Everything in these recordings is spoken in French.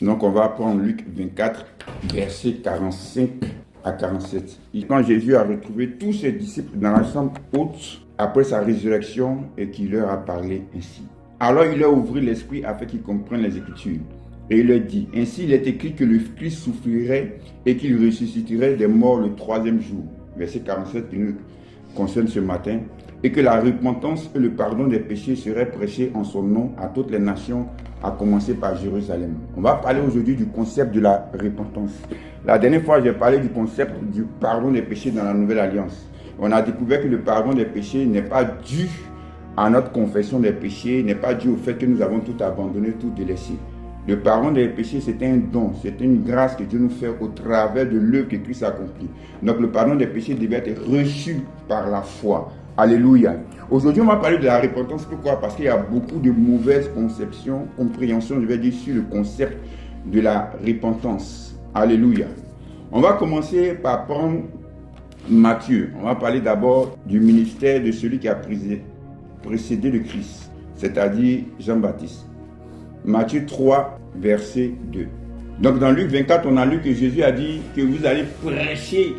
Donc on va prendre Luc 24, versets 45 à 47. Et quand Jésus a retrouvé tous ses disciples dans la chambre haute, après sa résurrection, et qu'il leur a parlé ainsi. Alors il leur ouvrit l'esprit afin qu'ils comprennent les Écritures. Et il leur dit, ainsi il est écrit que le Christ souffrirait et qu'il ressusciterait des morts le troisième jour. Verset 47 qui nous concerne ce matin. Et que la repentance et le pardon des péchés seraient prêchés en son nom à toutes les nations, à commencer par Jérusalem. On va parler aujourd'hui du concept de la repentance. La dernière fois, j'ai parlé du concept du pardon des péchés dans la Nouvelle Alliance. On a découvert que le pardon des péchés n'est pas dû à notre confession des péchés, n'est pas dû au fait que nous avons tout abandonné, tout délaissé. Le pardon des péchés, c'est un don, c'est une grâce que Dieu nous fait au travers de l'œuvre que Christ a accomplie. Donc le pardon des péchés devait être reçu par la foi. Alléluia. Aujourd'hui, on va parler de la repentance. Pourquoi? Parce qu'il y a beaucoup de mauvaises conceptions, compréhensions, je vais dire, sur le concept de la repentance. Alléluia. On va commencer par prendre Matthieu. On va parler d'abord du ministère de celui qui a précédé le Christ, c'est-à-dire Jean-Baptiste. Matthieu 3, verset 2. Donc dans Luc 24, on a lu que Jésus a dit que vous allez prêcher,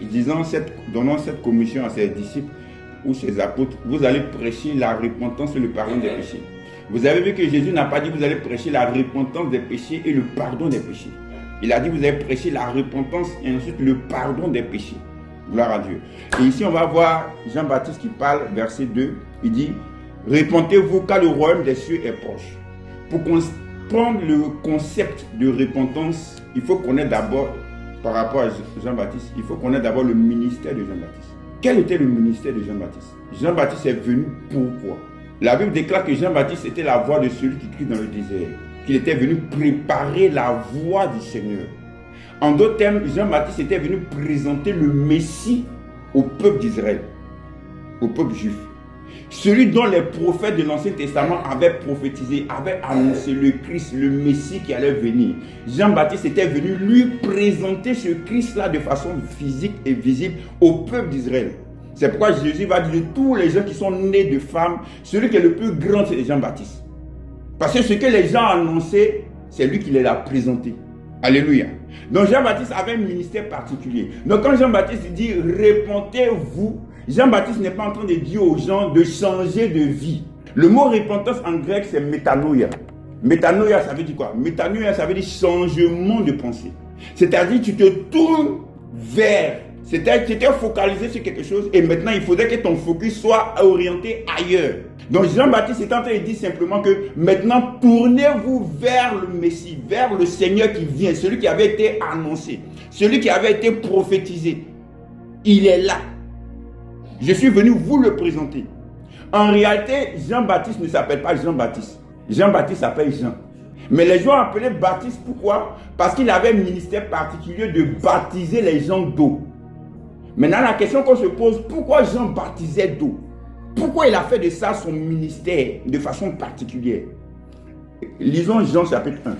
donnant cette commission à ses disciples ou ses apôtres, vous allez prêcher la repentance et le pardon des péchés. Vous avez vu que Jésus n'a pas dit vous allez prêcher la repentance des péchés et le pardon des péchés. Il a dit vous allez prêcher la repentance et ensuite le pardon des péchés. Gloire à Dieu. Et ici on va voir Jean-Baptiste qui parle, verset 2, il dit repentez-vous car le royaume des cieux est proche. Pour comprendre le concept de repentance, il faut connaître d'abord, par rapport à Jean-Baptiste, il faut connaître d'abord le ministère de Jean-Baptiste. Quel était le ministère de Jean-Baptiste? Jean-Baptiste est venu pourquoi? La Bible déclare que Jean-Baptiste était la voix de celui qui crie dans le désert, qu'il était venu préparer la voie du Seigneur. En d'autres termes, Jean-Baptiste était venu présenter le Messie au peuple d'Israël, au peuple juif. Celui dont les prophètes de l'Ancien Testament avaient prophétisé, avaient annoncé le Christ, le Messie qui allait venir. Jean-Baptiste était venu lui présenter ce Christ-là de façon physique et visible au peuple d'Israël. C'est pourquoi Jésus va dire de tous les gens qui sont nés de femmes, celui qui est le plus grand, c'est Jean-Baptiste. Parce que ce que les gens annonçaient, c'est lui qui les a présentés. Alléluia. Donc Jean-Baptiste avait un ministère particulier. Donc quand Jean-Baptiste dit « repentez-vous », Jean-Baptiste n'est pas en train de dire aux gens de changer de vie. Le mot repentance en grec, c'est métanoïa. Métanoïa, ça veut dire quoi? Métanoïa, ça veut dire changement de pensée. C'est-à-dire, tu te tournes vers, c'est-à-dire, tu étais focalisé sur quelque chose et maintenant, il faudrait que ton focus soit orienté ailleurs. Donc, Jean-Baptiste est en train de dire simplement que maintenant, tournez-vous vers le Messie, vers le Seigneur qui vient, celui qui avait été annoncé, celui qui avait été prophétisé. Il est là. Je suis venu vous le présenter. En réalité, Jean-Baptiste ne s'appelle pas Jean-Baptiste. Jean-Baptiste s'appelle Jean. Mais les gens appelaient Baptiste, pourquoi? Parce qu'il avait un ministère particulier de baptiser les gens d'eau. Maintenant, la question qu'on se pose, pourquoi Jean baptisait d'eau? Pourquoi il a fait de ça son ministère de façon particulière? Lisons Jean chapitre 1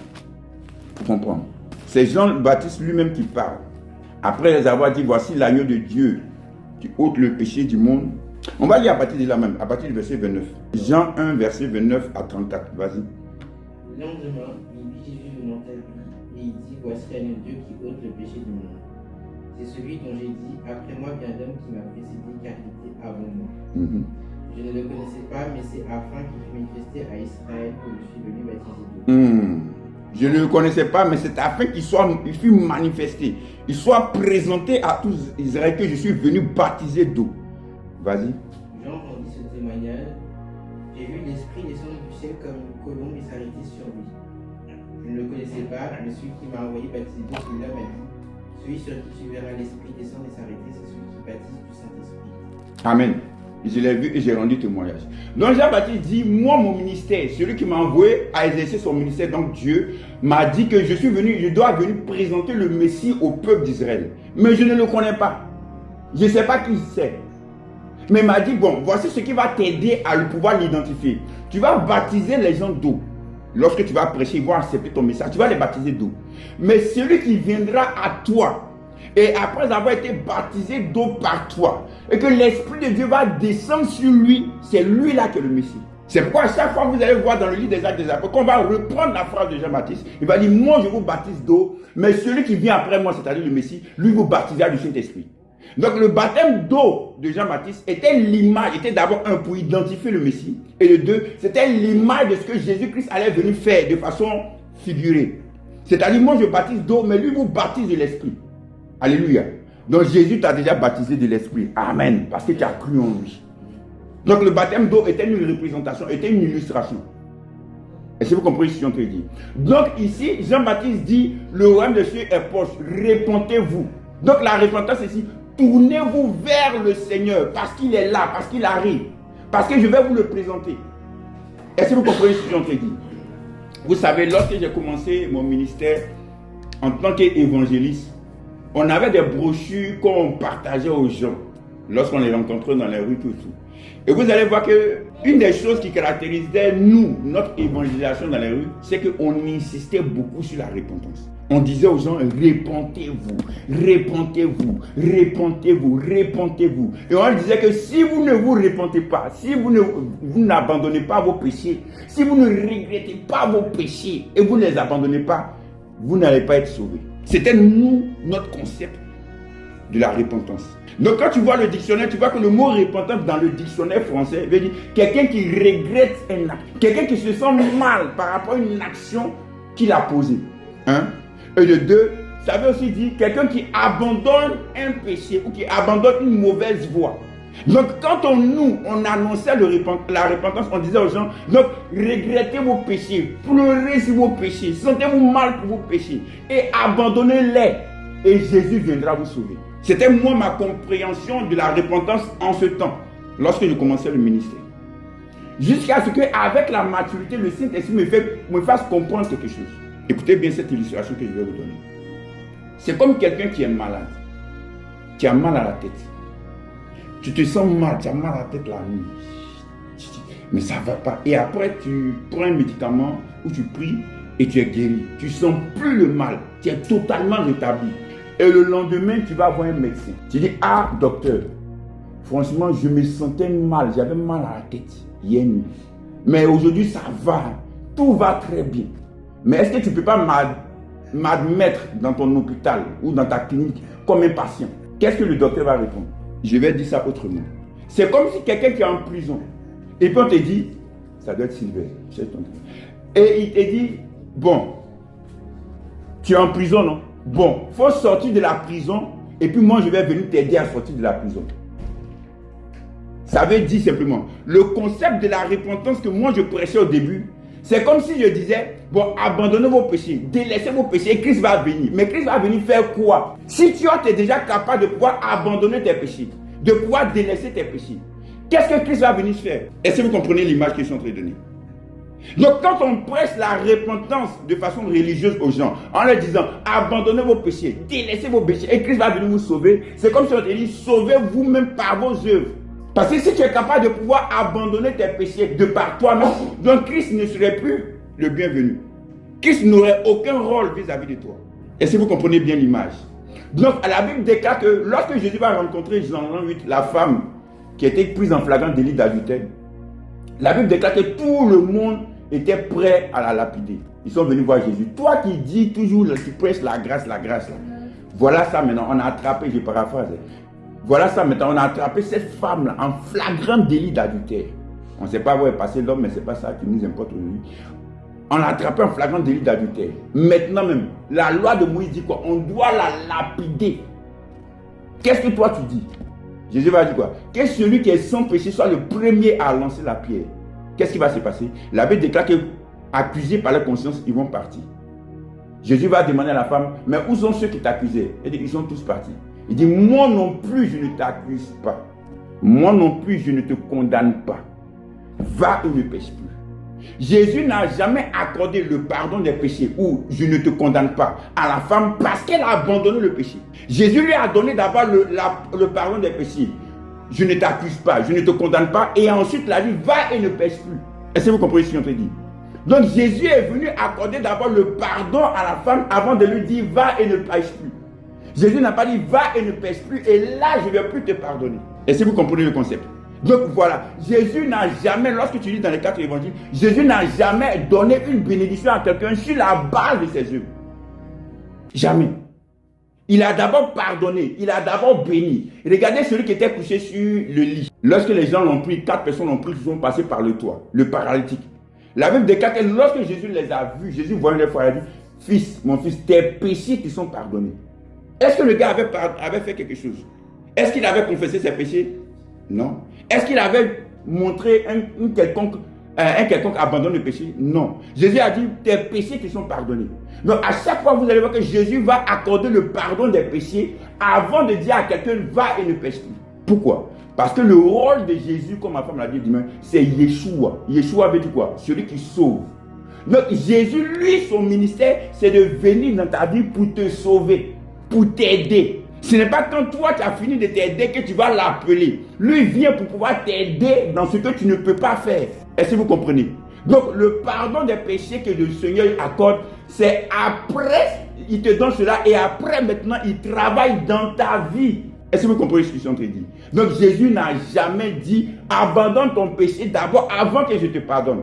pour comprendre. C'est Jean-Baptiste lui-même qui parle. Après les avoir dit, voici l'agneau de Dieu qui ôte le péché du monde. On va lire à partir de là même, à partir du verset 29. Jean 1, verset 29 à 34. Vas-y. Le lendemain, il vit Jésus venant à lui, et il dit, voici l'agneau de Dieu qui ôte le péché du monde. C'est celui dont j'ai dit, après moi vient l'homme qui m'a précédé, car il était avant moi. Je ne le connaissais pas, mais c'est afin qu'il fût manifesté à Israël que je suis venu baptiser d'eau. Je ne le connaissais pas, mais c'est afin qu'il fût manifesté, il soit présenté à tous Israël que je suis venu baptiser d'eau. Vas-y. Jean rendit ce témoignage. J'ai vu l'Esprit descendre du ciel comme une colombe et s'arrêter sur lui. Je ne le connaissais pas, mais celui qui m'a envoyé baptiser d'eau, celui-là m'a dit, celui sur qui tu verras l'Esprit descendre et s'arrêter, c'est celui qui baptise du Saint-Esprit. Amen. Je l'ai vu et j'ai rendu témoignage. Donc Jean-Baptiste dit, moi mon ministère, celui qui m'a envoyé à exercer son ministère, donc Dieu, m'a dit que je dois venir présenter le Messie au peuple d'Israël. Mais je ne le connais pas. Je ne sais pas qui c'est. Mais il m'a dit, bon, voici ce qui va t'aider à pouvoir l'identifier. Tu vas baptiser les gens d'eau. Lorsque tu vas prêcher, ils vont accepter ton message. Tu vas les baptiser d'eau. Mais celui qui viendra à toi, et après avoir été baptisé d'eau par toi, et que l'Esprit de Dieu va descendre sur lui, c'est lui là qui est le Messie. C'est pourquoi à chaque fois que vous allez voir dans le livre des Actes des Apôtres, qu'on va reprendre la phrase de Jean-Baptiste, il va dire, moi je vous baptise d'eau, mais celui qui vient après moi, c'est-à-dire le Messie, lui vous baptisera du Saint-Esprit. Donc le baptême d'eau de Jean-Baptiste était l'image, était d'abord un pour identifier le Messie, et le deux, c'était l'image de ce que Jésus-Christ allait venir faire de façon figurée. C'est-à-dire, moi je baptise d'eau, mais lui vous baptise de l'Esprit. Alléluia. Donc Jésus t'a déjà baptisé de l'Esprit. Amen. Parce que tu as cru en lui. Donc le baptême d'eau était une représentation, était une illustration. Est-ce que vous comprenez ce que je suis en train de dire? Donc ici, Jean-Baptiste dit, le royaume de Dieu est proche, repentez-vous. Donc la repentance c'est ici, tournez-vous vers le Seigneur, parce qu'il est là, parce qu'il arrive, parce que je vais vous le présenter. Est-ce que vous comprenez ce que je suis en train de dire? Vous savez, lorsque j'ai commencé mon ministère en tant qu'évangéliste, on avait des brochures qu'on partageait aux gens lorsqu'on les rencontrait dans les rues, tout. Et vous allez voir que une des choses qui caractérisait nous, notre évangélisation dans les rues, c'est qu'on insistait beaucoup sur la repentance. On disait aux gens, repentez-vous, repentez-vous, repentez-vous, repentez-vous. Et on disait que si vous ne vous repentez pas, si vous n'abandonnez pas vos péchés, si vous ne regrettez pas vos péchés et vous ne les abandonnez pas, vous n'allez pas être sauvés. C'était nous, notre concept de la repentance. Donc quand tu vois le dictionnaire, tu vois que le mot repentance dans le dictionnaire français veut dire quelqu'un qui regrette un acte, quelqu'un qui se sent mal par rapport à une action qu'il a posée. Et le deux, ça veut aussi dire quelqu'un qui abandonne un péché ou qui abandonne une mauvaise voie. Donc quand on annonçait la repentance, on disait aux gens, donc regrettez vos péchés, pleurez sur vos péchés, sentez-vous mal pour vos péchés et abandonnez-les et Jésus viendra vous sauver. C'était moi ma compréhension de la repentance en ce temps, lorsque je commençais le ministère. Jusqu'à ce qu'avec la maturité, le Saint-Esprit me fasse comprendre quelque chose. Écoutez bien cette illustration que je vais vous donner. C'est comme quelqu'un qui est malade. Tu as mal à la tête. Tu te sens mal, tu as mal à la tête la nuit. Mais ça ne va pas. Et après, tu prends un médicament ou tu pries et tu es guéri. Tu ne sens plus le mal. Tu es totalement rétabli. Et le lendemain, tu vas voir un médecin. Tu dis, ah, docteur, franchement, je me sentais mal. J'avais mal à la tête hier nuit. Mais aujourd'hui, ça va. Tout va très bien. Mais est-ce que tu ne peux pas m'admettre dans ton hôpital ou dans ta clinique comme un patient? Qu'est-ce que le docteur va répondre? Je vais dire ça autrement. C'est comme si quelqu'un qui est en prison. Et puis on te dit, ça doit être Sylvain. Et il te dit, bon, tu es en prison, non? Bon, il faut sortir de la prison et puis moi je vais venir t'aider à sortir de la prison. Ça veut dire simplement, le concept de la repentance que moi je prêchais au début, c'est comme si je disais, bon, abandonnez vos péchés, délaissez vos péchés et Christ va venir. Mais Christ va venir faire quoi? Si tu es déjà capable de pouvoir abandonner tes péchés, de pouvoir délaisser tes péchés, qu'est-ce que Christ va venir faire? Est-ce que vous comprenez l'image que je suis en train de donner? Donc quand on prêche la repentance de façon religieuse aux gens, en leur disant, abandonnez vos péchés, délaissez vos péchés et Christ va venir vous sauver, c'est comme si on te dit, sauvez vous-même par vos œuvres. Parce que si tu es capable de pouvoir abandonner tes péchés de par toi-même, donc Christ ne serait plus le bienvenu. Christ n'aurait aucun rôle vis-à-vis de toi. Est-ce que vous comprenez bien l'image? Donc la Bible déclare que lorsque Jésus va rencontrer Jean 8, la femme qui était prise en flagrant délit d'adultère, la Bible déclare que tout le monde était prêt à la lapider. Ils sont venus voir Jésus. Toi qui dis toujours, tu prêches la grâce là. Voilà ça maintenant, on a attrapé, je paraphrase. Voilà ça maintenant, on a attrapé cette femme-là en flagrant délit d'adultère. On ne sait pas où est passé l'homme, mais ce n'est pas ça qui nous importe aujourd'hui. On l'a attrapé en flagrant délit d'adultère. Maintenant même, la loi de Moïse dit quoi? On doit la lapider. Qu'est-ce que toi tu dis? Jésus va dire quoi? Que celui qui est sans péché soit le premier à lancer la pierre. Qu'est-ce qui va se passer? La Bible déclare que, accusés par la conscience, ils vont partir. Jésus va demander à la femme, mais où sont ceux qui t'accusaient? Elle dit, ils sont tous partis. Il dit, moi non plus, je ne t'accuse pas. Moi non plus, je ne te condamne pas. Va et ne pêche plus. Jésus n'a jamais accordé le pardon des péchés ou je ne te condamne pas à la femme parce qu'elle a abandonné le péché. Jésus lui a donné d'abord le pardon des péchés. Je ne t'accuse pas, je ne te condamne pas. Et ensuite, il a dit, va et ne pêche plus. Est-ce que vous comprenez ce qu'on te dit? Donc Jésus est venu accorder d'abord le pardon à la femme avant de lui dire, va et ne pêche plus. Jésus n'a pas dit, va et ne pêche plus, et là, je ne vais plus te pardonner. Est-ce que vous comprenez le concept? Donc voilà, Jésus n'a jamais, lorsque tu lis dans les 4 évangiles, Jésus n'a jamais donné une bénédiction à quelqu'un sur la base de ses œuvres. Jamais. Il a d'abord pardonné, il a d'abord béni. Regardez celui qui était couché sur le lit. Lorsque les gens l'ont pris, 4 personnes l'ont pris, ils sont passés par le toit, le paralytique. La Bible déclare que lorsque Jésus les a vus, Jésus voyant les fois, il a dit, fils, mon fils, tes péchés qui sont pardonnés. Est-ce que le gars avait fait quelque chose? Est-ce qu'il avait confessé ses péchés? Non. Est-ce qu'il avait montré un quelconque abandon de péché? Non. Jésus a dit, tes péchés qui sont pardonnés. Donc à chaque fois, vous allez voir que Jésus va accorder le pardon des péchés avant de dire à quelqu'un, va et ne pêche plus. Pourquoi? Parce que le rôle de Jésus, comme ma femme l'a dit demain, c'est Yeshua. Yeshua veut dire quoi? Celui qui sauve. Donc Jésus, lui, son ministère, c'est de venir dans ta vie pour te sauver, pour t'aider. Ce n'est pas quand toi tu as fini de t'aider que tu vas l'appeler. Lui vient pour pouvoir t'aider dans ce que tu ne peux pas faire. Est-ce que vous comprenez? Donc le pardon des péchés que le Seigneur accorde, c'est après, il te donne cela et après maintenant il travaille dans ta vie. Est-ce que vous comprenez ce que je suis en train de dire? Donc Jésus n'a jamais dit abandonne ton péché d'abord avant que je te pardonne.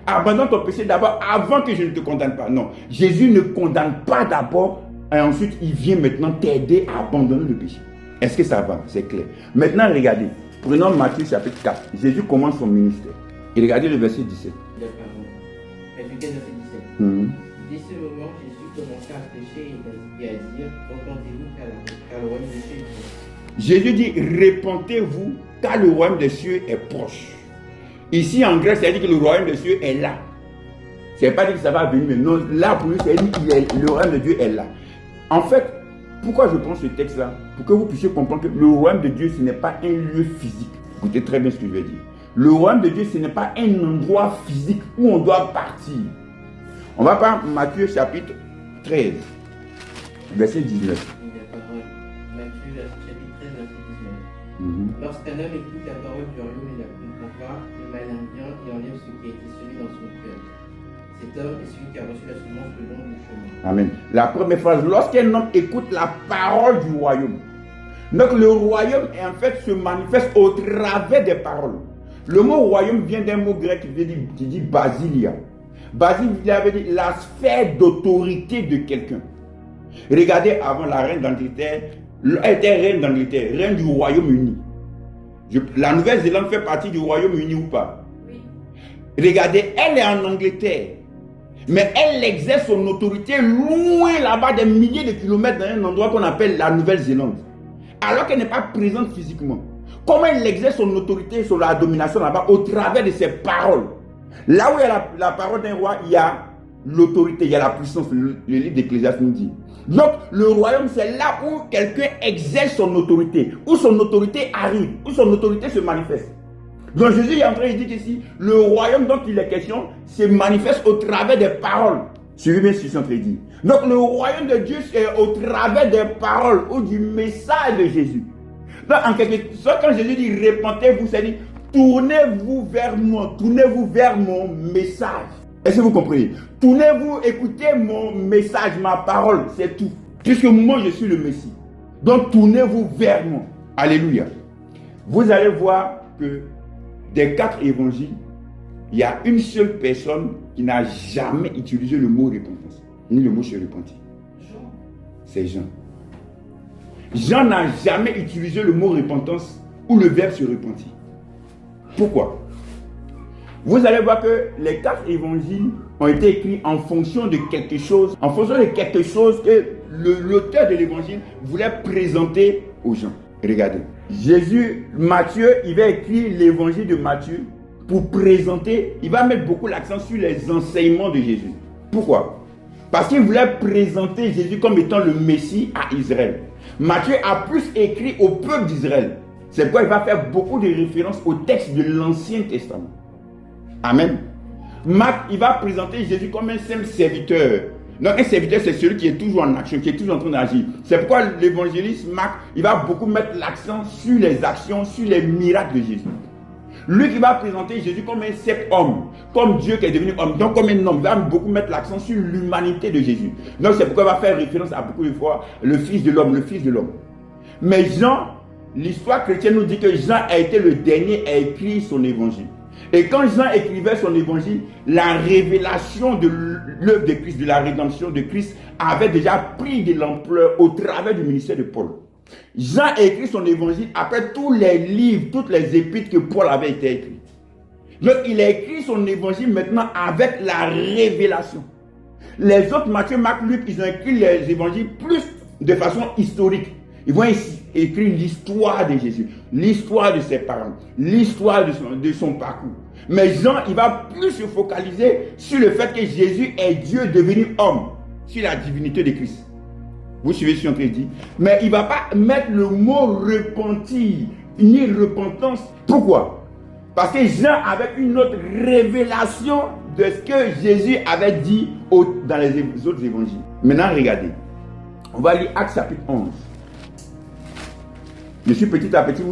Abandonne ton péché d'abord avant que je ne te condamne pas. Non, Jésus ne condamne pas d'abord et ensuite il vient maintenant t'aider à abandonner le péché. Est-ce que ça va? C'est clair. Maintenant regardez, prenons Matthieu chapitre 4. Jésus commence son ministère. Et regardez le verset 17. Verset 17. Dès ce moment, Jésus commença à prêcher et à dire, repentez-vous car le royaume des cieux est proche. Jésus dit, repentez-vous car le royaume des cieux est proche. Ici en grec, ça dit que le royaume des cieux est là. Ce n'est pas dit que ça va venir, mais non, là pour lui, ça dit que le royaume de Dieu est là. En fait, pourquoi je prends ce texte-là? Pour que vous puissiez comprendre que le royaume de Dieu, ce n'est pas un lieu physique. Écoutez très bien ce que je vais dire. Le royaume de Dieu, ce n'est pas un endroit physique où on doit partir. On va prendre Matthieu chapitre 13, verset 19. Matthieu chapitre 13, verset 19. Lorsqu'un homme écoute la parole du royaume et la comprend pas, le malin vient et enlève ce qui a été semé dans son cœur. Cet homme est celui qui a reçu la semence le long du chemin. Amen. La première phrase, lorsqu'un homme écoute la parole du royaume. Donc le royaume en fait se manifeste au travers des paroles. Le mot royaume vient d'un mot grec qui dit basilia. Basilia veut dire la sphère d'autorité de quelqu'un. Regardez, avant la reine d'Angleterre, elle était reine d'Angleterre, reine du Royaume-Uni. La Nouvelle-Zélande fait partie du Royaume-Uni ou pas? Oui. Regardez, elle est en Angleterre. Mais elle exerce son autorité loin là-bas, des milliers de kilomètres dans un endroit qu'on appelle la Nouvelle-Zélande. Alors qu'elle n'est pas présente physiquement. Comment elle exerce son autorité sur la domination là-bas? Au travers de ses paroles. Là où il y a la parole d'un roi, il y a l'autorité, il y a la puissance. Le livre d'Ecclésiaste nous dit. Donc, le royaume, c'est là où quelqu'un exerce son autorité, où son autorité arrive, où son autorité se manifeste. Donc, Jésus est en train de dire ici, le royaume dont il est question se manifeste au travers des paroles. Suivez bien ce que je suis en train de dire. Donc, le royaume de Dieu, c'est au travers des paroles ou du message de Jésus. Donc, en quelque sorte, quand Jésus dit repentez-vous, c'est dit tournez-vous vers moi, tournez-vous vers mon message. Est-ce que vous comprenez? Tournez-vous, écoutez mon message, ma parole, c'est tout. Puisque moi, je suis le Messie. Donc, tournez-vous vers moi. Alléluia. Vous allez voir que des 4 évangiles, il y a une seule personne qui n'a jamais utilisé le mot repentance, ni le mot se repentir. C'est Jean. Jean n'a jamais utilisé le mot repentance ou le verbe se repentir. Pourquoi? Vous allez voir que les 4 évangiles ont été écrits en fonction de quelque chose, que l'auteur de l'évangile voulait présenter aux gens. Regardez, Matthieu, il va écrire l'évangile de Matthieu pour présenter, il va mettre beaucoup l'accent sur les enseignements de Jésus. Pourquoi? Parce qu'il voulait présenter Jésus comme étant le Messie à Israël. Matthieu a plus écrit au peuple d'Israël. C'est pourquoi il va faire beaucoup de références au texte de l'Ancien Testament. Amen. Marc, il va présenter Jésus comme un simple serviteur. Donc un serviteur, c'est celui qui est toujours en action, qui est toujours en train d'agir. C'est pourquoi l'évangéliste Marc, il va beaucoup mettre l'accent sur les actions, sur les miracles de Jésus. Lui qui va présenter Jésus comme un simple homme, comme Dieu qui est devenu homme, donc comme un homme, il va beaucoup mettre l'accent sur l'humanité de Jésus. Donc c'est pourquoi il va faire référence à beaucoup de fois le Fils de l'homme, le Fils de l'homme. Mais Jean, l'histoire chrétienne nous dit que Jean a été le dernier à écrire son évangile. Et quand Jean écrivait son évangile, la révélation de l'œuvre de Christ, de la rédemption de Christ, avait déjà pris de l'ampleur au travers du ministère de Paul. Jean a écrit son évangile après tous les livres, toutes les épîtres que Paul avait été écrits. Donc il a écrit son évangile maintenant avec la révélation. Les autres, Matthieu, Marc, Luc, ils ont écrit les évangiles plus de façon historique. Ils vont écrire l'histoire de Jésus, l'histoire de ses parents, l'histoire de son parcours. Mais Jean, il va plus se focaliser sur le fait que Jésus est Dieu devenu homme, sur la divinité de Christ. Vous suivez ce que je suis en train de dire? Mais il ne va pas mettre le mot repentir, ni repentance. Pourquoi? Parce que Jean avait une autre révélation de ce que Jésus avait dit dans les autres évangiles. Maintenant, regardez. On va lire Actes chapitre 11. Je suis petit à petit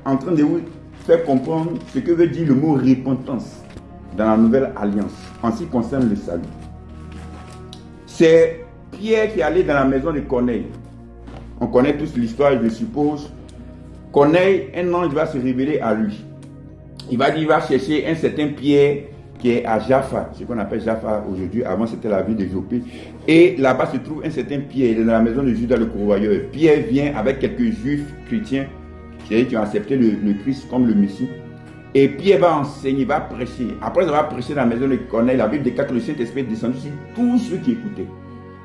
en train de vous faire comprendre ce que veut dire le mot repentance dans la nouvelle alliance en ce qui concerne le salut. C'est Pierre qui est allé dans la maison de Corneille. On connaît tous l'histoire, je suppose. Corneille, un ange va se révéler à lui. Il va chercher un certain Pierre qui est à Jaffa, ce qu'on appelle Jaffa aujourd'hui. Avant, c'était la ville de Jopé. Et là-bas se trouve un certain Pierre, il est dans la maison de Judas le Corroyeur. Pierre vient avec quelques juifs chrétiens qui ont accepté le Christ comme le Messie. Et Pierre va enseigner, va prêcher. Après avoir prêché dans la maison de Corneille, la Bible déclare que le Saint-Esprit est descendu sur tous ceux qui écoutaient.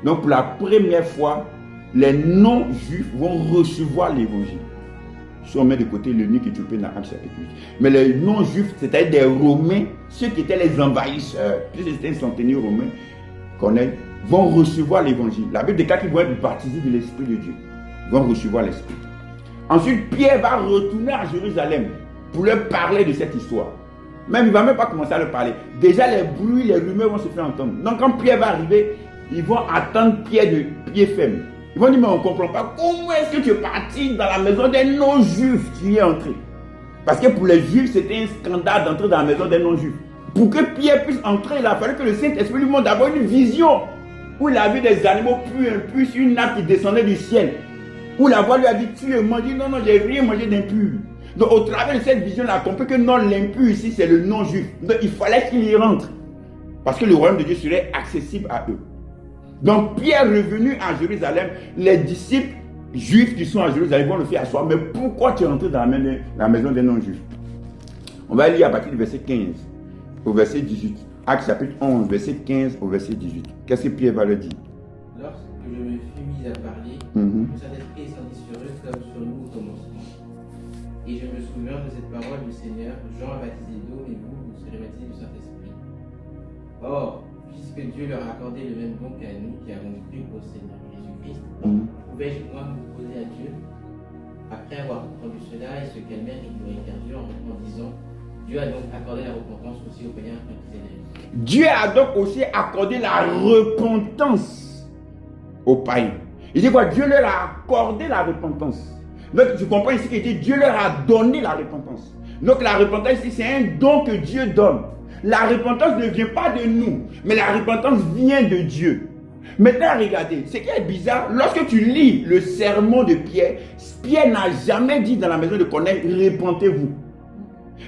Donc pour la première fois, les non-juifs vont recevoir l'évangile. Si on met de côté l'eunuque éthiopien dans Actes chapitre 8. Mais les non-juifs, c'est-à-dire des Romains, ceux qui étaient les envahisseurs, puisque c'était un centenaire romain, Corneille, vont recevoir l'évangile. La Bible déclare qu'ils vont être baptisés de l'Esprit de Dieu. Ils vont recevoir l'Esprit. Ensuite, Pierre va retourner à Jérusalem pour leur parler de cette histoire. Même, il ne va même pas commencer à leur parler. Déjà, les bruits, les rumeurs vont se faire entendre. Donc, quand Pierre va arriver, ils vont attendre Pierre de pied ferme. Ils vont dire, mais on ne comprend pas. Comment est-ce que tu es parti dans la maison des non-juifs? Tu y es entré. Parce que pour les juifs, c'était un scandale d'entrer dans la maison des non-juifs. Pour que Pierre puisse entrer, il a fallu que le Saint-Esprit lui montre d'abord une vision où il a vu des animaux purs, impurs, sur une nappe qui descendait du ciel. Où la voix lui a dit, tu es mangé. Non, non, j'ai rien mangé d'impur. Donc au travers de cette vision, il a compris que non, l'impur ici, c'est le non-juif. Donc il fallait qu'il y rentre. Parce que le royaume de Dieu serait accessible à eux. Donc Pierre revenu à Jérusalem, les disciples juifs qui sont à Jérusalem vont le faire asseoir. Mais pourquoi tu es rentré dans la maison des non-juifs? On va lire à partir du verset 15 au verset 18. Actes chapitre 11, verset 15 au verset 18. Qu'est-ce que Pierre va leur dire? Lorsque je me fus mis à parler, le Saint-Esprit descendit sur eux comme sur nous au commencement. Et je me souviens de cette parole du Seigneur, Jean a baptisé d'eau, mais vous serez baptisés du Saint-Esprit. Or, puisque Dieu leur a accordé le même don qu'à nous qui avons cru au Seigneur Jésus-Christ, pouvais-je moi m'opposer à Dieu? Après avoir entendu cela, ils se calmèrent et ils perdu en disant, Dieu a donc accordé la repentance aussi aux païens qui s'élèvent. Dieu a donc aussi accordé la repentance aux païens. Il dit quoi? Dieu leur a accordé la repentance. Donc tu comprends ici qu'il dit Dieu leur a donné la repentance. Donc la repentance ici, c'est un don que Dieu donne. La repentance ne vient pas de nous, mais la repentance vient de Dieu. Maintenant, regardez, ce qui est bizarre, lorsque tu lis le sermon de Pierre, Pierre n'a jamais dit dans la maison de Corneille, repentez-vous.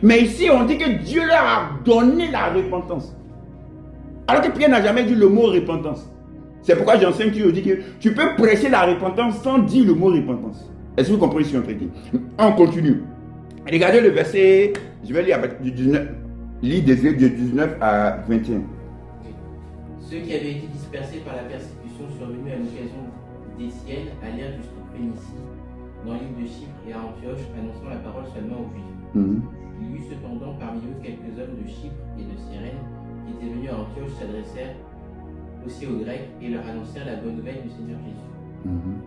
Mais ici, on dit que Dieu leur a donné la repentance. Alors que Pierre n'a jamais dit le mot repentance. C'est pourquoi j'enseigne toujours dit que tu peux prêcher la repentance sans dire le mot repentance. Est-ce que vous comprenez ce qu'on traite? On continue. Regardez le verset, je vais lire du 19, lire des 19 à 21. Ceux qui avaient été dispersés par la persécution survenue à l'occasion des ciels allèrent jusqu'au Phénicie, dans l'île de Chypre et à Antioche, annonçant la parole seulement aux Juifs. Il y eut cependant parmi eux quelques hommes de Chypre et de Cyrène qui étaient venus à Antioche, s'adressèrent aussi aux Grecs et leur annoncèrent la bonne nouvelle du Seigneur Jésus.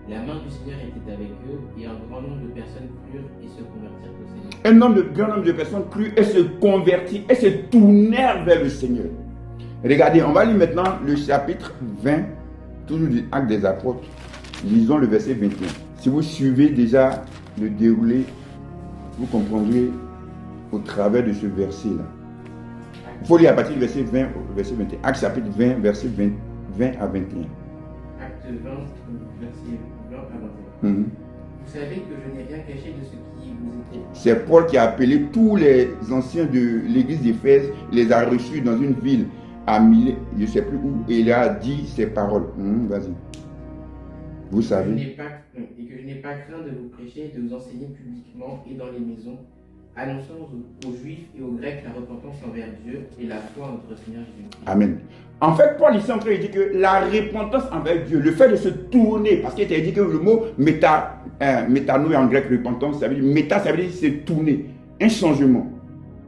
La main du Seigneur était avec eux et un grand nombre de personnes crurent et se convertirent au Seigneur. Grand nombre de personnes crurent et se convertirent et se tournèrent vers le Seigneur. Regardez, on va lire maintenant le chapitre 20, toujours du Acte des Apôtres. Lisons le verset 21. Si vous suivez déjà le déroulé, vous comprendrez au travers de ce verset-là. Il faut lire à partir du verset 20 au verset 21. Acte chapitre 20, verset 20 à 21. Acte 20, verset 20 à 21. Vous savez que je n'ai rien caché de ce qui vous était. C'est Paul qui a appelé tous les anciens de l'église d'Éphèse, les a reçus dans une ville à Milet, je ne sais plus où, et il a dit ces paroles. Vas-y. Vous savez. Et que je n'ai pas craint de vous prêcher et de vous enseigner publiquement et dans les maisons, annonçant aux Juifs et aux Grecs la repentance envers Dieu et la foi en notre Seigneur Jésus-Christ. Amen. En fait, Paul ici en train de dire que la repentance envers Dieu, le fait de se tourner, parce qu'il t'a dit que le mot métano en grec repentance, ça veut dire méta, ça veut dire se tourner, un changement,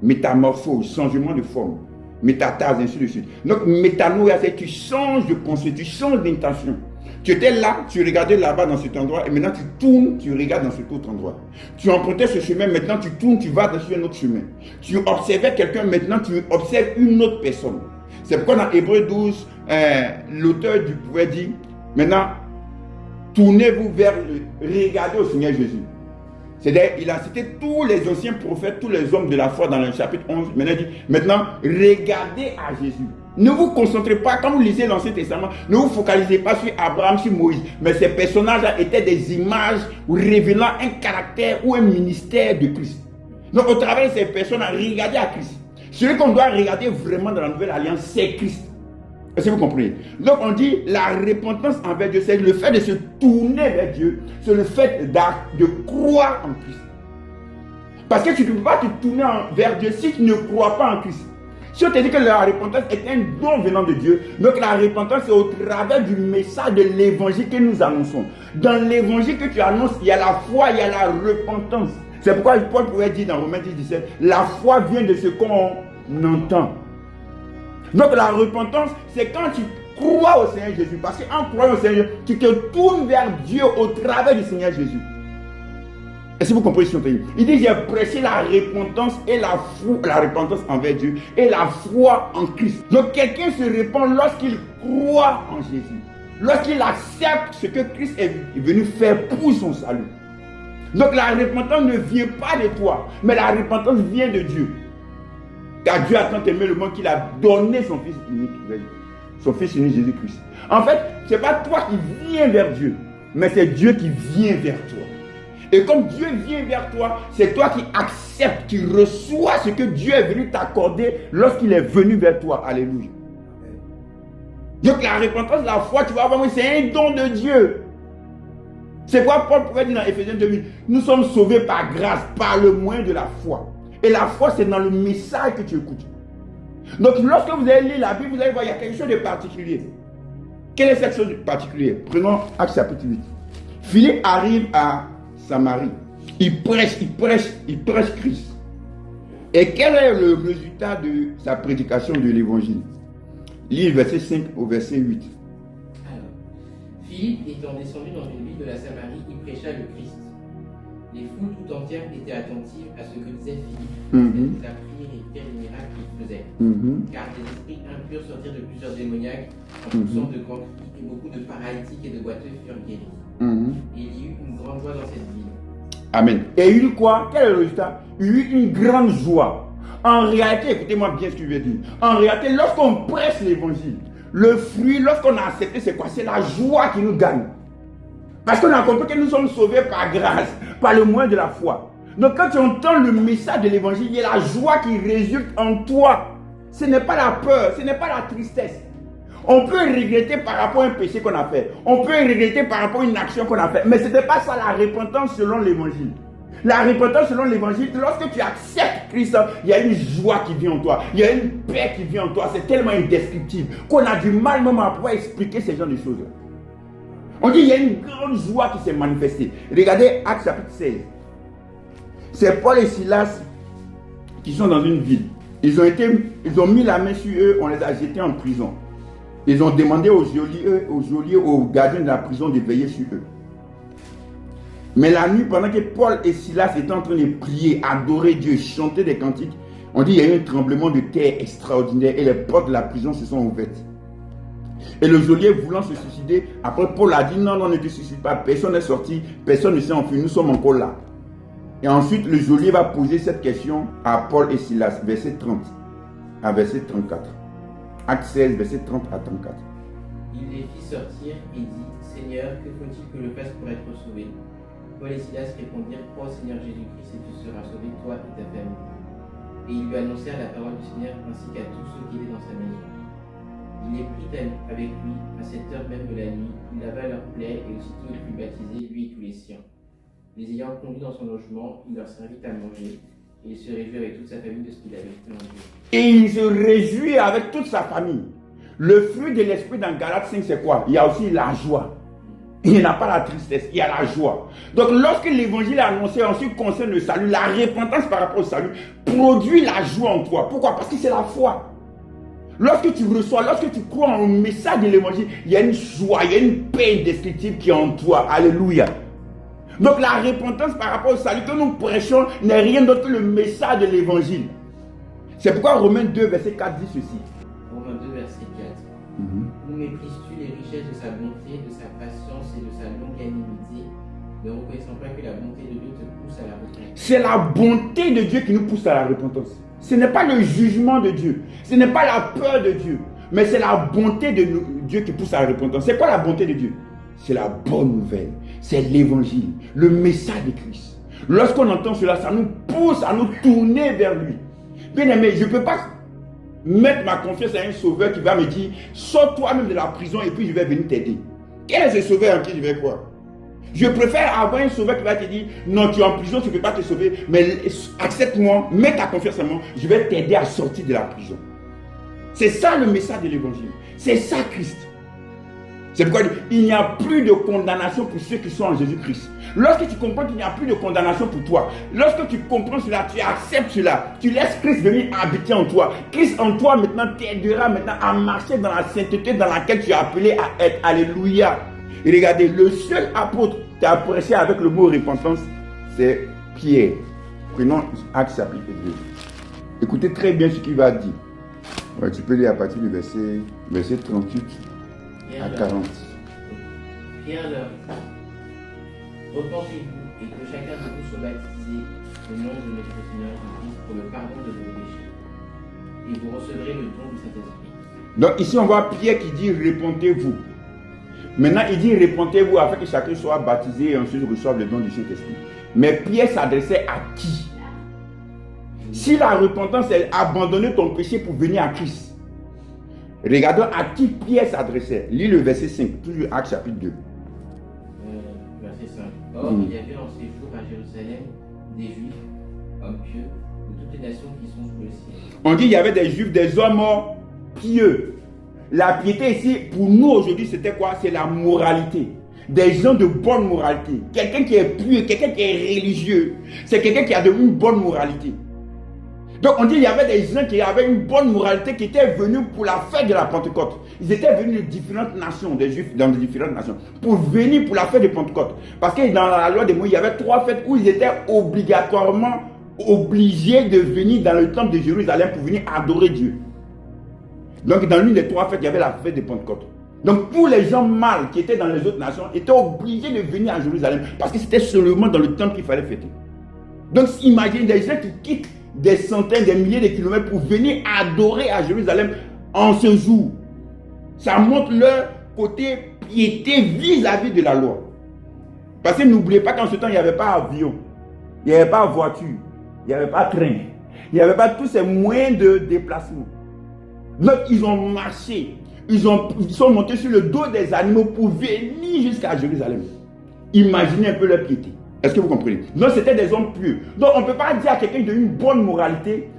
métamorphose, changement de forme, métatase, ainsi de suite. Donc métano, c'est tu changes de pensée, tu changes d'intention. Tu étais là, tu regardais là-bas dans cet endroit, et maintenant tu tournes, tu regardes dans cet autre endroit. Tu empruntais ce chemin, maintenant tu tournes, tu vas dans un autre chemin. Tu observais quelqu'un, maintenant tu observes une autre personne. C'est pourquoi dans Hébreux 12, l'auteur du poète dit, maintenant, tournez-vous vers, regardez au Seigneur Jésus. C'est-à-dire, il a cité tous les anciens prophètes, tous les hommes de la foi dans le chapitre 11. Maintenant, il dit, maintenant, regardez à Jésus. Ne vous concentrez pas, quand vous lisez l'Ancien Testament, ne vous focalisez pas sur Abraham, sur Moïse. Mais ces personnages-là étaient des images révélant un caractère ou un ministère de Christ. Donc, au travers de ces personnes, regardez à Christ. Celui qu'on doit regarder vraiment dans la Nouvelle Alliance, c'est Christ. Est-ce que vous comprenez? Donc on dit la repentance envers Dieu, c'est le fait de se tourner vers Dieu, c'est le fait de croire en Christ. Parce que tu ne peux pas te tourner vers Dieu si tu ne crois pas en Christ. Si on te dit que la repentance est un don venant de Dieu, donc la repentance c'est au travers du message de l'évangile que nous annonçons. Dans l'évangile que tu annonces, il y a la foi, il y a la repentance. C'est pourquoi Paul pourrait dire dans Romains 10, 17, la foi vient de ce qu'on entend. Donc la repentance, c'est quand tu crois au Seigneur Jésus. Parce qu'en croyant au Seigneur, tu te tournes vers Dieu au travers du Seigneur Jésus. Est-ce que vous comprenez ce que je dis? Il dit, j'ai prêché la repentance et la repentance envers Dieu et la foi en Christ. Donc quelqu'un se répand lorsqu'il croit en Jésus. Lorsqu'il accepte ce que Christ est venu faire pour son salut. Donc la repentance ne vient pas de toi, mais la repentance vient de Dieu. Car Dieu a tant aimé le monde qu'il a donné son Fils unique, son Fils unique Jésus-Christ. En fait, ce n'est pas toi qui viens vers Dieu, mais c'est Dieu qui vient vers toi. Et comme Dieu vient vers toi, c'est toi qui acceptes, qui reçois ce que Dieu est venu t'accorder lorsqu'il est venu vers toi. Alléluia. Donc la repentance, la foi, tu vas voir, c'est un don de Dieu. C'est quoi Paul pourrait dire dans Éphésiens 2000, nous sommes sauvés par grâce, par le moyen de la foi. Et la foi, c'est dans le message que tu écoutes. Donc, lorsque vous allez lire la Bible, vous allez voir, il y a quelque chose de particulier. Quelle est cette chose de particulier? Prenons Actes chapitre 8. Philippe arrive à Samarie. Il prêche Christ. Et quel est le résultat de sa prédication de l'évangile? Lis le verset 5 au verset 8. Alors, Philippe étant descendu dans une ville de la Samarie, il prêcha le Christ. Les foules tout entières étaient attentives à ce que disait Philippe, la prière et les miracles qu'il faisait. Car des esprits impurs sortirent de plusieurs démoniaques en poussant de grands cris, et beaucoup de paralytiques et de boiteux furent guéris. Et il y eut une grande joie dans cette ville. Amen. Et il y eut quoi? Quel est le résultat? Il y eut une grande joie. En réalité, écoutez-moi bien ce que je vais dire. En réalité, lorsqu'on prêche l'évangile, le fruit, lorsqu'on a accepté, c'est quoi? C'est la joie qui nous gagne. Parce qu'on a compris que nous sommes sauvés par grâce, par le moyen de la foi. Donc quand tu entends le message de l'évangile, il y a la joie qui résulte en toi. Ce n'est pas la peur, ce n'est pas la tristesse. On peut regretter par rapport à un péché qu'on a fait. On peut regretter par rapport à une action qu'on a faite. Mais ce n'est pas ça la repentance selon l'évangile. La repentance selon l'évangile, lorsque tu acceptes Christ, il y a une joie qui vient en toi. Il y a une paix qui vient en toi. C'est tellement indescriptible qu'on a du mal même à pouvoir expliquer ce genre de choses. On dit qu'il y a une grande joie qui s'est manifestée. Regardez Actes chapitre 16. C'est Paul et Silas qui sont dans une ville. Ils ont mis la main sur eux, on les a jetés en prison. Ils ont demandé aux geôliers, aux gardiens de la prison de veiller sur eux. Mais la nuit, pendant que Paul et Silas étaient en train de prier, adorer Dieu, chanter des cantiques, on dit qu'il y a eu un tremblement de terre extraordinaire et les portes de la prison se sont ouvertes. Et le geôlier voulant se suicider, après Paul a dit non, ne te suicide pas, personne n'est sorti, personne ne s'est enfui, nous sommes encore là. Et ensuite le geôlier va poser cette question à Paul et Silas, verset 30 à verset 34. Acte 16, verset 30 à 34. Il les fit sortir et dit, Seigneur, que faut-il que je fasse pour être sauvé? Paul et Silas répondirent, crois au Seigneur Jésus-Christ et tu seras sauvé, toi et ta famille. Et ils lui annoncèrent la parole du Seigneur ainsi qu'à tous ceux qui étaient dans sa maison. Il les prit avec lui à cette heure même de la nuit, il lava leurs plaies et aussitôt il fut baptisé, lui et tous les siens. Les ayant conduits dans son logement, il leur servit à manger et il se réjouit avec toute sa famille de ce qu'il avait fait en Dieu. Et il se réjouit avec toute sa famille. Le fruit de l'esprit dans Galates 5, c'est quoi? Il y a aussi la joie. Il n'y a pas la tristesse, il y a la joie. Donc lorsque l'évangile est annoncé en ce qui concerne le salut, la repentance par rapport au salut produit la joie en toi. Pourquoi? Parce que c'est la foi. Lorsque tu reçois, lorsque tu crois au message de l'évangile, il y a une joie, il y a une paix indescriptible qui est en toi. Alléluia. Donc la repentance par rapport au salut que nous prêchons n'est rien d'autre que le message de l'évangile. C'est pourquoi Romains 2, verset 4 dit ceci. Romains 2, verset 4. Nous méprises-tu les richesses de sa bonté, de sa patience et de sa longanimité, ne reconnaissant pas que la bonté de Dieu te pousse à la repentance? C'est la bonté de Dieu qui nous pousse à la repentance. Ce n'est pas le jugement de Dieu, ce n'est pas la peur de Dieu, mais c'est la bonté de Dieu qui pousse à la repentance. C'est quoi la bonté de Dieu? C'est la bonne nouvelle, c'est l'évangile, le message de Christ. Lorsqu'on entend cela, ça nous pousse à nous tourner vers lui. Bien aimé, je ne peux pas mettre ma confiance à un sauveur qui va me dire sors toi-même de la prison et puis je vais venir t'aider. Quel est ce sauveur en qui je vais croire? Je préfère avoir un sauveur qui va te dire non, tu es en prison, tu ne peux pas te sauver, mais accepte-moi, mets ta confiance en moi, je vais t'aider à sortir de la prison. C'est ça le message de l'évangile. C'est ça Christ. C'est pourquoi il n'y a plus de condamnation pour ceux qui sont en Jésus-Christ. Lorsque tu comprends qu'il n'y a plus de condamnation pour toi, lorsque tu comprends cela, tu acceptes cela, tu laisses Christ venir habiter en toi. Christ en toi maintenant t'aidera maintenant à marcher dans la sainteté dans laquelle tu es appelé à être. Alléluia. Et regardez, le seul apôtre qui a prêché avec le mot repentance, c'est Pierre. Prenons Actes chapitre 2. Écoutez très bien ce qu'il va dire. Ouais, tu peux lire à partir du verset 38 à 40. Pierre leur dit, repentez-vous et que chacun de vous soit baptisé au nom de notre Seigneur Jésus-Christ pour le pardon de vos péchés. Et vous recevrez le don du Saint-Esprit. Donc ici on voit Pierre qui dit repentez-vous. Maintenant il dit repentez-vous afin que chacun soit baptisé et ensuite reçoive le don du Saint-Esprit. Mais Pierre s'adressait à qui? Si la repentance est abandonner ton péché pour venir à Christ, regardons à qui Pierre s'adressait. Lis le verset 5, toujours Actes chapitre 2. Verset 5. Or, il y avait en ces jours à Jérusalem des Juifs, hommes pieux, de toutes les nations qui sont sous le ciel. On dit qu'il y avait des Juifs, des hommes pieux. La piété ici, pour nous aujourd'hui, c'était quoi? C'est la moralité. Des gens de bonne moralité. Quelqu'un qui est pieux, quelqu'un qui est religieux. C'est quelqu'un qui a de une bonne moralité. Donc on dit qu'il y avait des gens qui avaient une bonne moralité qui étaient venus pour la fête de la Pentecôte. Ils étaient venus de différentes nations, des Juifs dans de différentes nations, pour venir pour la fête de Pentecôte. Parce que dans la loi de Moïse, il y avait 3 fêtes où ils étaient obligatoirement obligés de venir dans le temple de Jérusalem pour venir adorer Dieu. Donc dans l'une des 3 fêtes, il y avait la fête de Pentecôte. Donc tous les gens mâles qui étaient dans les autres nations étaient obligés de venir à Jérusalem parce que c'était seulement dans le temple qu'il fallait fêter. Donc imaginez des gens qui quittent des centaines, des milliers de kilomètres pour venir adorer à Jérusalem en ce jour. Ça montre leur côté piété vis-à-vis de la loi. Parce que n'oubliez pas qu'en ce temps, il n'y avait pas avion, il n'y avait pas voiture, il n'y avait pas train, il n'y avait pas tous ces moyens de déplacement. Donc ils ont marché, ils sont montés sur le dos des animaux pour venir jusqu'à Jérusalem. Imaginez un peu leur piété. Est-ce que vous comprenez? Donc c'était des hommes pieux. Donc on ne peut pas dire à quelqu'un d'une bonne moralité,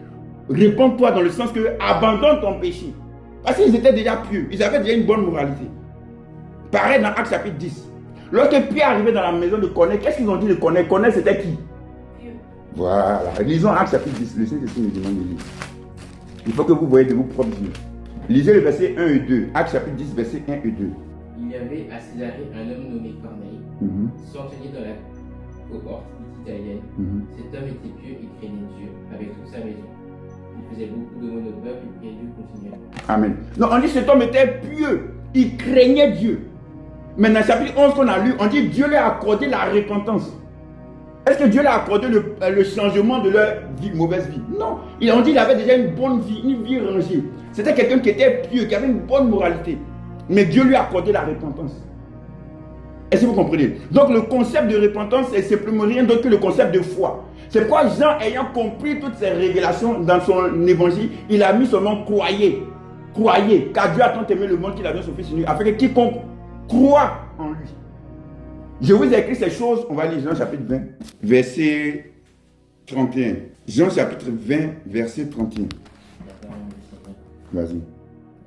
réponds-toi dans le sens que abandonne ton péché. Parce qu'ils étaient déjà pieux, ils avaient déjà une bonne moralité. Pareil dans Actes chapitre 10. Lorsque Pierre arrivait dans la maison de Corneille, qu'est-ce qu'ils ont dit de Corneille? Corneille c'était qui? Pieux. Voilà. Lisons Actes chapitre 10. Le Saint-Esprit nous demande de lire. Il faut que vous voyez de vos propres yeux. Lisez le verset 1 et 2. Actes chapitre 10, verset 1 et 2. Il y avait à Césarée un homme nommé Corneille, centenier dans la cohorte italienne. Cet homme était pieux et craignait Dieu avec toute sa maison. Il faisait beaucoup de au peuple et priait Dieu continuellement. Amen. Donc on dit cet homme était pieux, il craignait Dieu. Maintenant, chapitre 11 qu'on a lu, on dit Dieu lui a accordé la repentance. Est-ce que Dieu leur a accordé le changement de leur vie, mauvaise vie? Non. On dit qu'il avait déjà une bonne vie, une vie rangée. C'était quelqu'un qui était pieux, qui avait une bonne moralité. Mais Dieu lui a accordé la repentance. Est-ce que vous comprenez? Donc le concept de repentance est simplement rien d'autre que le concept de foi. C'est pourquoi Jean, ayant compris toutes ces révélations dans son évangile, il a mis son nom croyez. Croyez, car Dieu a tant aimé le monde qu'il a donné son Fils unique, afin que quiconque croit en lui. Je vous ai écrit ces choses, on va lire Jean chapitre 20, verset 31. Jean chapitre 20, verset 31. Vas-y.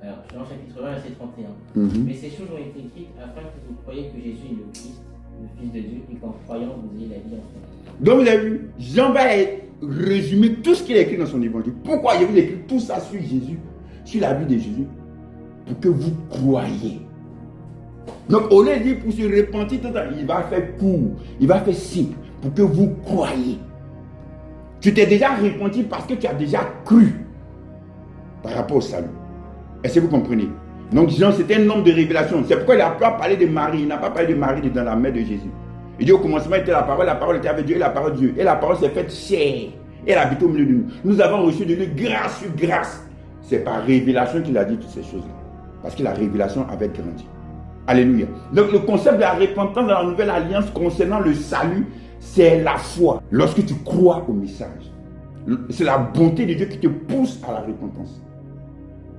Alors, Jean chapitre 20, verset 31. Mais ces choses ont été écrites afin que vous croyiez que Jésus est le Christ, le Fils de Dieu, et qu'en croyant, vous ayez la vie en son nom. Donc vous avez vu, Jean va résumer tout ce qu'il a écrit dans son évangile. Pourquoi il a écrit tout ça sur Jésus, sur la vie de Jésus? Pour que vous croyiez. Donc au lieu de dire pour se repentir, il va faire court, il va faire simple, pour que vous croyiez. Tu t'es déjà repenti parce que tu as déjà cru par rapport au salut. Est-ce que vous comprenez? Donc Jean, c'était un homme de révélation. C'est pourquoi il n'a pas parlé de Marie. Il n'a pas parlé de Marie dans la mère de Jésus. Il dit au commencement était la parole était avec Dieu et la parole de Dieu. Et la parole s'est faite chair. Et elle habite au milieu de nous. Nous avons reçu de lui grâce sur grâce. C'est par révélation qu'il a dit toutes ces choses-là. Parce que la révélation avait grandi. Alléluia. Donc le concept de la repentance dans la nouvelle alliance concernant le salut, c'est la foi. Lorsque tu crois au message. C'est la bonté de Dieu qui te pousse à la repentance.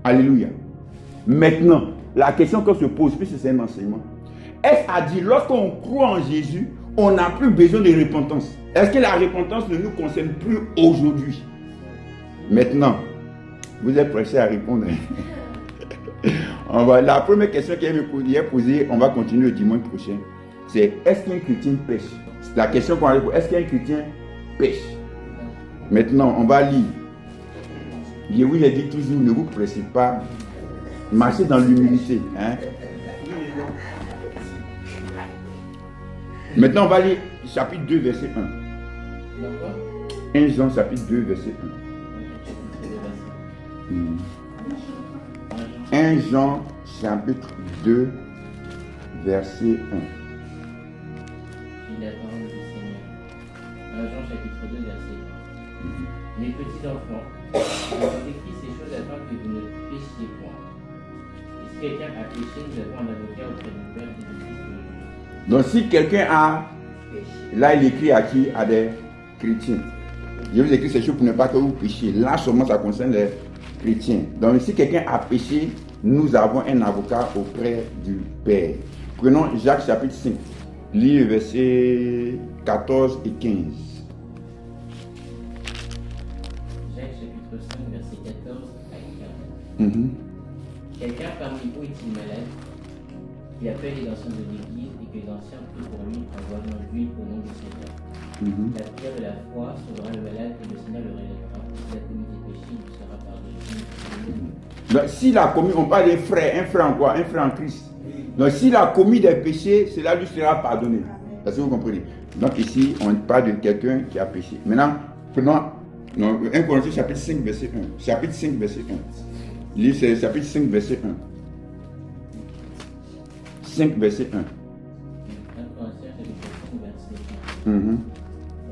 Alléluia. Maintenant, la question qu'on se pose, puisque c'est un enseignement, est-ce à dire, lorsqu'on croit en Jésus, on n'a plus besoin de repentance? Est-ce que la repentance ne nous concerne plus aujourd'hui? Maintenant, vous êtes pressés à répondre. La première question qu'elle m'a posée, on va continuer le dimanche prochain, c'est est-ce qu'un chrétien pêche? La question qu'on va répondre, est-ce qu'un chrétien pêche? Maintenant, on va lire. Je vous ai dit toujours, ne vous pressez pas, marchez dans l'humilité. Hein? Maintenant, on va lire chapitre 2, verset 1. 1 Jean, chapitre 2, verset 1. 1 Jean, chapitre 2, verset 1. La parole du Seigneur. 1 Jean, chapitre 2, verset 1. Mes petits enfants, je vous écris ces choses afin que vous ne péchiez point. Et si quelqu'un a péché, nous avons un avocat auprès du Père qui est le Christ le juste. Donc si quelqu'un a, là il écrit à qui? À des chrétiens. Je vous écris ces choses pour ne pas que vous péchiez. Là seulement ça concerne les chrétiens. Donc si quelqu'un a péché, nous avons un avocat auprès du Père. Prenons Jacques chapitre 5. Lis le verset 14 et 15. Jacques chapitre 5, verset 14 à 15. Quelqu'un parmi vous est-il malade? Il appelle les anciens de l'église et que les anciens prient pour lui en voyant l'huile au nom du Seigneur. La prière de la foi sauvera le malade et le Seigneur le relèvera. S'il a commis des péchés, il lui sera pardonné. Donc s'il a commis, on parle d'un frère, un frère en quoi? Un frère en Christ. Donc s'il a commis des péchés, cela lui sera pardonné. Est-ce que vous comprenez? Donc ici, on parle de quelqu'un qui a péché. Maintenant, prenons 1 Corinthiens chapitre 5, verset 1. Chapitre 5, verset 1. Lisez chapitre 5, verset 1. 5, verset 1. 1 Corinthiens chapitre 5, verset 1.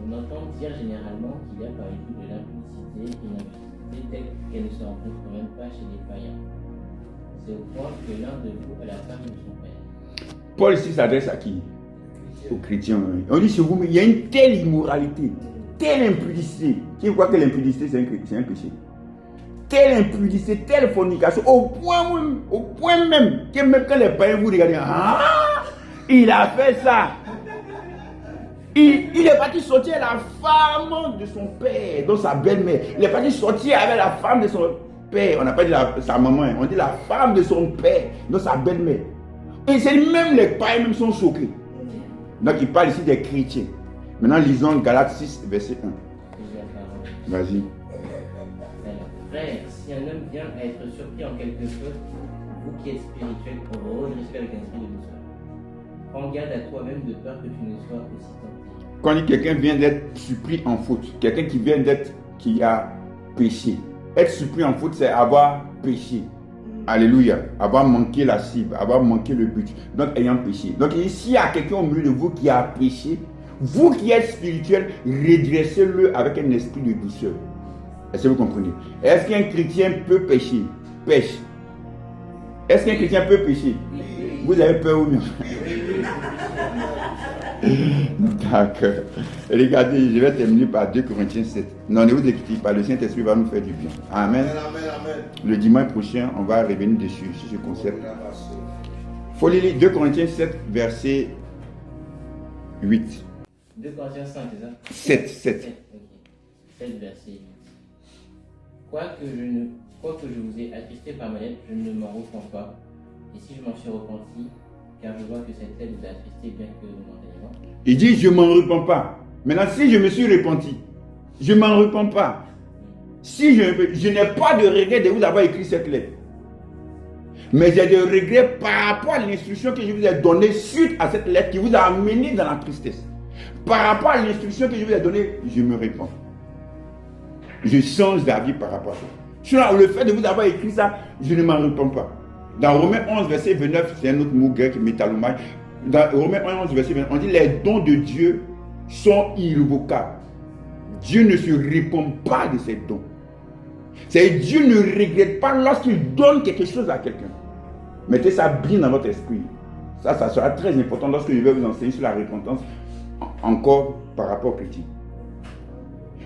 On entend dire généralement qu'il y a parmi vous de l'impudicité, une impudicité telle qu'elle ne se rencontre même pas chez les païens. C'est au point que l'un de vous a la femme de son père. Paul ici s'adresse à qui? Aux chrétiens. On dit sur vous, mais il y a une telle immoralité, telle impudicité. Qui croit que l'impudicité c'est un péché? Telle impudicité, telle fornication, au point même que même quand les païens vous regardent, ah, il a fait ça. Il est parti sortir la femme de son père, donc sa belle-mère. Il est parti sortir avec la femme de son père. On n'a pas dit sa maman, on dit la femme de son père, donc sa belle-mère. Et c'est même les païens même sont choqués. Donc il parle ici des chrétiens. Maintenant lisons Galates 6, verset 1. Vas-y. Frère, si un homme vient à être surpris en quelque chose, vous qui êtes spirituel, redressez avec un esprit de douceur. Prends garde à toi-même de peur que tu ne sois aussi tenté. Quand on dit quelqu'un vient d'être surpris en faute, quelqu'un qui a péché. Être surpris en faute, c'est avoir péché. Alléluia. Avoir manqué la cible, avoir manqué le but. Donc ayant péché. Donc ici, il y a quelqu'un au milieu de vous qui a péché. Vous qui êtes spirituel, redressez-le avec un esprit de douceur. Est-ce que vous comprenez? Est-ce qu'un chrétien peut pécher? Pêche. Est-ce qu'un chrétien peut pécher? Vous avez peur ou non? D'accord. Regardez, je vais terminer par 2 Corinthiens 7. Non, ne vous inquiétez pas, le Saint-Esprit va nous faire du bien. Amen. Amen. Le dimanche prochain, on va revenir dessus, sur ce concept. Il faut lire 2 Corinthiens 7, verset 8. 2 Corinthiens 5, c'est ça? 7. 7, verset 8. Quoique je vous ai attristé par ma lettre, je ne m'en repens pas. Et si je m'en suis repenti, car je vois que cette lettre vous a attristé bien que momentanément. Il dit, je ne m'en repens pas. Maintenant, si je me suis repenti, je ne m'en repens pas. Si je n'ai pas de regret de vous avoir écrit cette lettre. Mais j'ai des regrets par rapport à l'instruction que je vous ai donnée suite à cette lettre qui vous a amené dans la tristesse. Par rapport à l'instruction que je vous ai donnée, je me réponds. Je change d'avis par rapport à ça. Sinon, le fait de vous avoir écrit ça, je ne m'en réponds pas. Dans Romains 11, verset 29, c'est un autre mot grec, métallomai. Dans Romains 11, verset 29, on dit les dons de Dieu sont irrévocables. Dieu ne se répond pas de ces dons. C'est Dieu ne regrette pas lorsqu'il donne quelque chose à quelqu'un. Mettez ça bien dans votre esprit. Ça sera très important lorsque je vais vous enseigner sur la repentance encore par rapport aux chrétiens.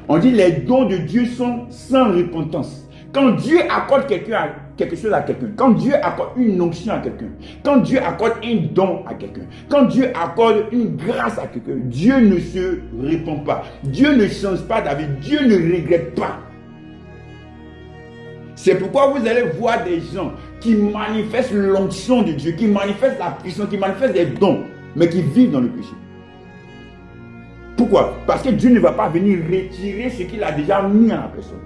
On dit les dons de Dieu sont sans repentance. Quand Dieu accorde quelque chose à quelqu'un, quand Dieu accorde une onction à quelqu'un, quand Dieu accorde un don à quelqu'un, quand Dieu accorde une grâce à quelqu'un, Dieu ne se répand pas. Dieu ne change pas d'avis. Dieu ne regrette pas. C'est pourquoi vous allez voir des gens qui manifestent l'onction de Dieu, qui manifestent la puissance, qui manifestent des dons, mais qui vivent dans le péché. Pourquoi? Parce que Dieu ne va pas venir retirer ce qu'il a déjà mis à la personne.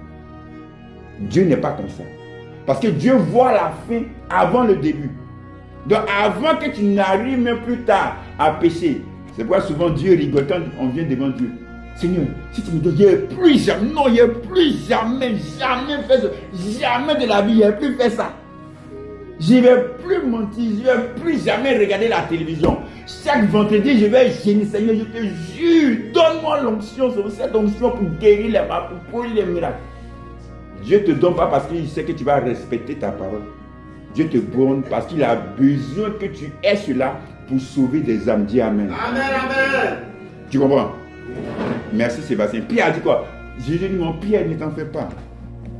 Dieu n'est pas comme ça. Parce que Dieu voit la fin avant le début. Donc avant que tu n'arrives même plus tard à pécher. C'est pourquoi souvent Dieu rigole quand on vient devant Dieu. Seigneur, si tu me donnes, il n'y a plus jamais, non, il n'y a plus jamais fait ça. Jamais de la vie, il n'y a plus fait ça. Je ne vais plus mentir, je ne vais plus jamais regarder la télévision. Chaque vendredi, je vais gêner, Seigneur, je te jure, donne-moi l'onction, cette onction pour guérir les malades, pour les miracles. Dieu ne te donne pas parce qu'il sait que tu vas respecter ta parole. Dieu te donne parce qu'il a besoin que tu aies cela pour sauver des âmes. Dis Amen. Amen. Tu comprends? Merci Sébastien. Pierre a dit quoi? Jésus dit, mon Pierre, ne t'en fais pas.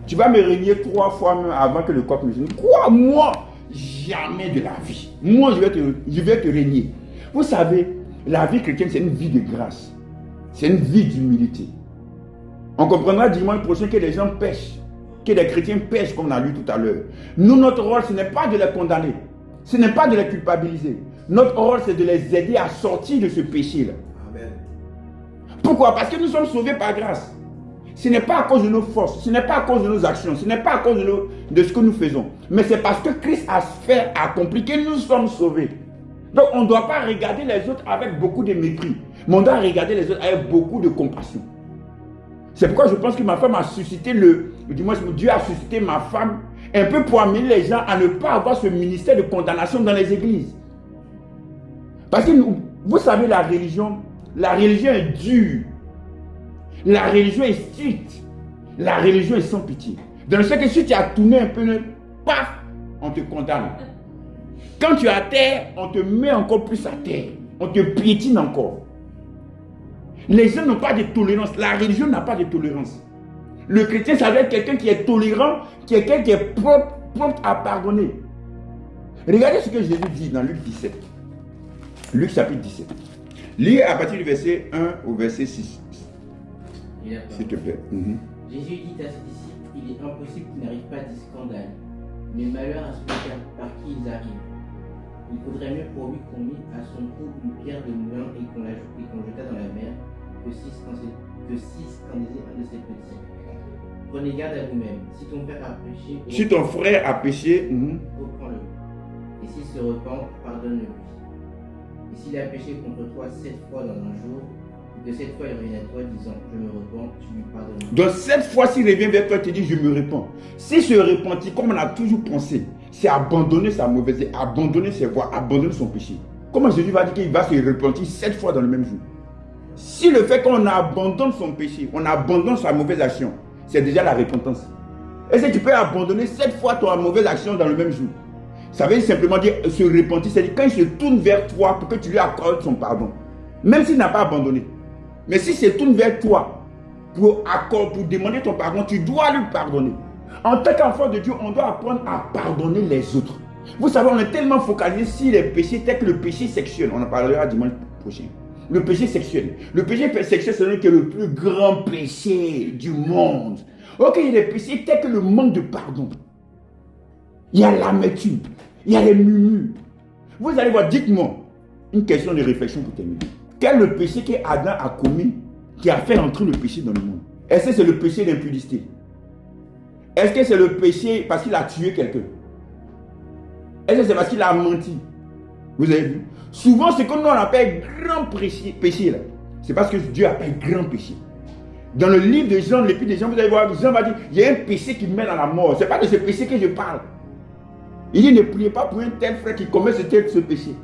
Tu vas me régner 3 fois même avant que le coq me dise. Quoi, moi? Jamais de la vie. Moi, je vais te régner. Vous savez, la vie chrétienne, c'est une vie de grâce. C'est une vie d'humilité. On comprendra dimanche prochain que les gens pêchent. Que les chrétiens pêchent, comme on a lu tout à l'heure. Nous, notre rôle, ce n'est pas de les condamner. Ce n'est pas de les culpabiliser. Notre rôle, c'est de les aider à sortir de ce péché-là. Amen. Pourquoi? Parce que nous sommes sauvés par grâce. Ce n'est pas à cause de nos forces, ce n'est pas à cause de nos actions, ce n'est pas à cause de ce que nous faisons. Mais c'est parce que Christ a fait, accompli que nous sommes sauvés. Donc on ne doit pas regarder les autres avec beaucoup de mépris. Mais on doit regarder les autres avec beaucoup de compassion. C'est pourquoi je pense que ma femme a suscité Dieu a suscité ma femme un peu pour amener les gens à ne pas avoir ce ministère de condamnation dans les églises. Parce que vous savez, la religion est dure. La religion est stricte. La religion est sans pitié. Dans le sens que si tu as tourné un peu, paf, on te condamne. Quand tu es à terre, on te met encore plus à terre. On te piétine encore. Les gens n'ont pas de tolérance. La religion n'a pas de tolérance. Le chrétien, ça doit être quelqu'un qui est tolérant, quelqu'un qui est prompt à pardonner. Regardez ce que Jésus dit dans Luc 17. Luc chapitre 17. Lis à partir du verset 1 au verset 6. S'il te plaît. Jésus dit à ses disciples, il est impossible qu'ils n'arrivent pas à des scandales, mais malheur à celui par qui ils arrivent. Il faudrait mieux pour lui qu'on mît à son cou une pierre de moulin et qu'on jetât dans la mer, que si scandalisait un de ses petits. Prenez garde à vous-même. Si ton frère a péché, reprends-le. Et s'il se repent, pardonne-le. Et s'il a péché contre toi 7 fois dans un jour, de 7 fois il revient à toi disant je me repens, tu lui pardonnes. Donc 7 fois s'il revient vers toi et te dit je me repens. S'il se repentit comme on a toujours pensé, c'est abandonner sa mauvaise, abandonner ses voies, abandonner son péché. Comment Jésus va dire qu'il va se repentir 7 fois dans le même jour? Si le fait qu'on abandonne son péché, on abandonne sa mauvaise action, c'est déjà la repentance. Est-ce que tu peux abandonner 7 fois ta mauvaise action dans le même jour? Ça veut simplement dire se repentir, c'est-à-dire quand il se tourne vers toi pour que tu lui accordes son pardon. Même s'il n'a pas abandonné. Mais s'il se tourne vers toi pour demander ton pardon, tu dois lui pardonner. En tant qu'enfant de Dieu, on doit apprendre à pardonner les autres. Vous savez, on est tellement focalisé sur les péchés tels que le péché sexuel. On en parlera dimanche prochain. Le péché sexuel. Le péché sexuel, c'est le plus grand péché du monde. Ok, il y a des péchés tels que le manque de pardon. Il y a l'amertume. Il y a les murmures. Vous allez voir, dites-moi, une question de réflexion pour terminer. Quel est le péché qu'Adam a commis qui a fait entrer le péché dans le monde? Est-ce que c'est le péché d'impudicité? Est-ce que c'est le péché parce qu'il a tué quelqu'un? Est-ce que c'est parce qu'il a menti? Vous avez vu? Souvent, ce que nous on appelle grand péché, là, c'est parce que Dieu appelle grand péché. Dans le livre de Jean, l'épître de Jean, vous allez voir, Jean va dire, il y a un péché qui mène à la mort. Ce n'est pas de ce péché que je parle. Il dit, ne priez pas pour un tel frère qui commet ce péché.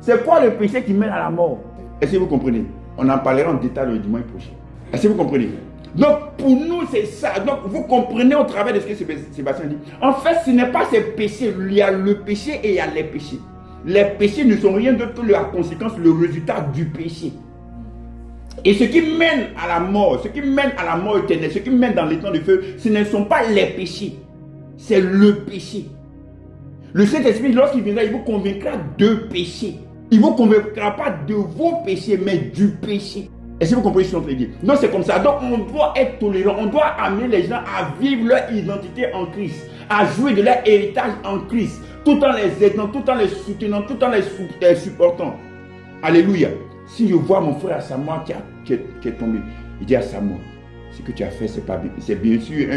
C'est quoi le péché qui mène à la mort? Est-ce que vous comprenez? On en parlera en détail le dimanche prochain. Est-ce que vous comprenez? Donc, pour nous, c'est ça. Donc, vous comprenez au travers de ce que Sébastien dit. En fait, ce n'est pas ces péchés. Il y a le péché et il y a les péchés. Les péchés ne sont rien d'autre que la conséquence, le résultat du péché. Et ce qui mène à la mort, ce qui mène à la mort éternelle, ce qui mène dans les temps de feu, ce ne sont pas les péchés. C'est le péché. Le Saint-Esprit, lorsqu'il viendra, il vous convaincra de péché. Il ne vous convaincra pas de vos péchés, mais du péché. Est-ce que vous comprenez ce que je suis en train de dire? Donc c'est comme ça. Donc on doit être tolérant. On doit amener les gens à vivre leur identité en Christ, à jouer de leur héritage en Christ, tout en les aidant, tout en les soutenant, tout en les supportant. Alléluia. Si je vois mon frère Samuel qui est tombé, il dit à Samuel, ce que tu as fait, c'est pas bien. C'est bien sûr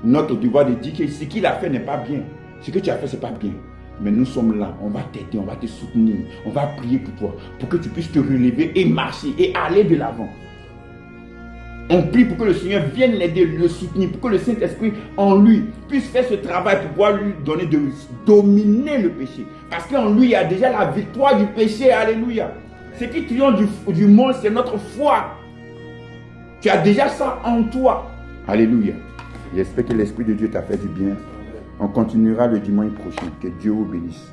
notre devoir de dire que ce qu'il a fait n'est pas bien. Ce que tu as fait, c'est pas bien. Mais nous sommes là, on va t'aider, on va te soutenir, on va prier pour toi, pour que tu puisses te relever et marcher et aller de l'avant. On prie pour que le Seigneur vienne l'aider, le soutenir, pour que le Saint-Esprit en lui puisse faire ce travail pour pouvoir lui donner de dominer le péché. Parce qu'en lui, il y a déjà la victoire du péché, alléluia. Ce qui triomphe du monde, c'est notre foi. Tu as déjà ça en toi. Alléluia. J'espère que l'Esprit de Dieu t'a fait du bien. On continuera le dimanche prochain. Que Dieu vous bénisse.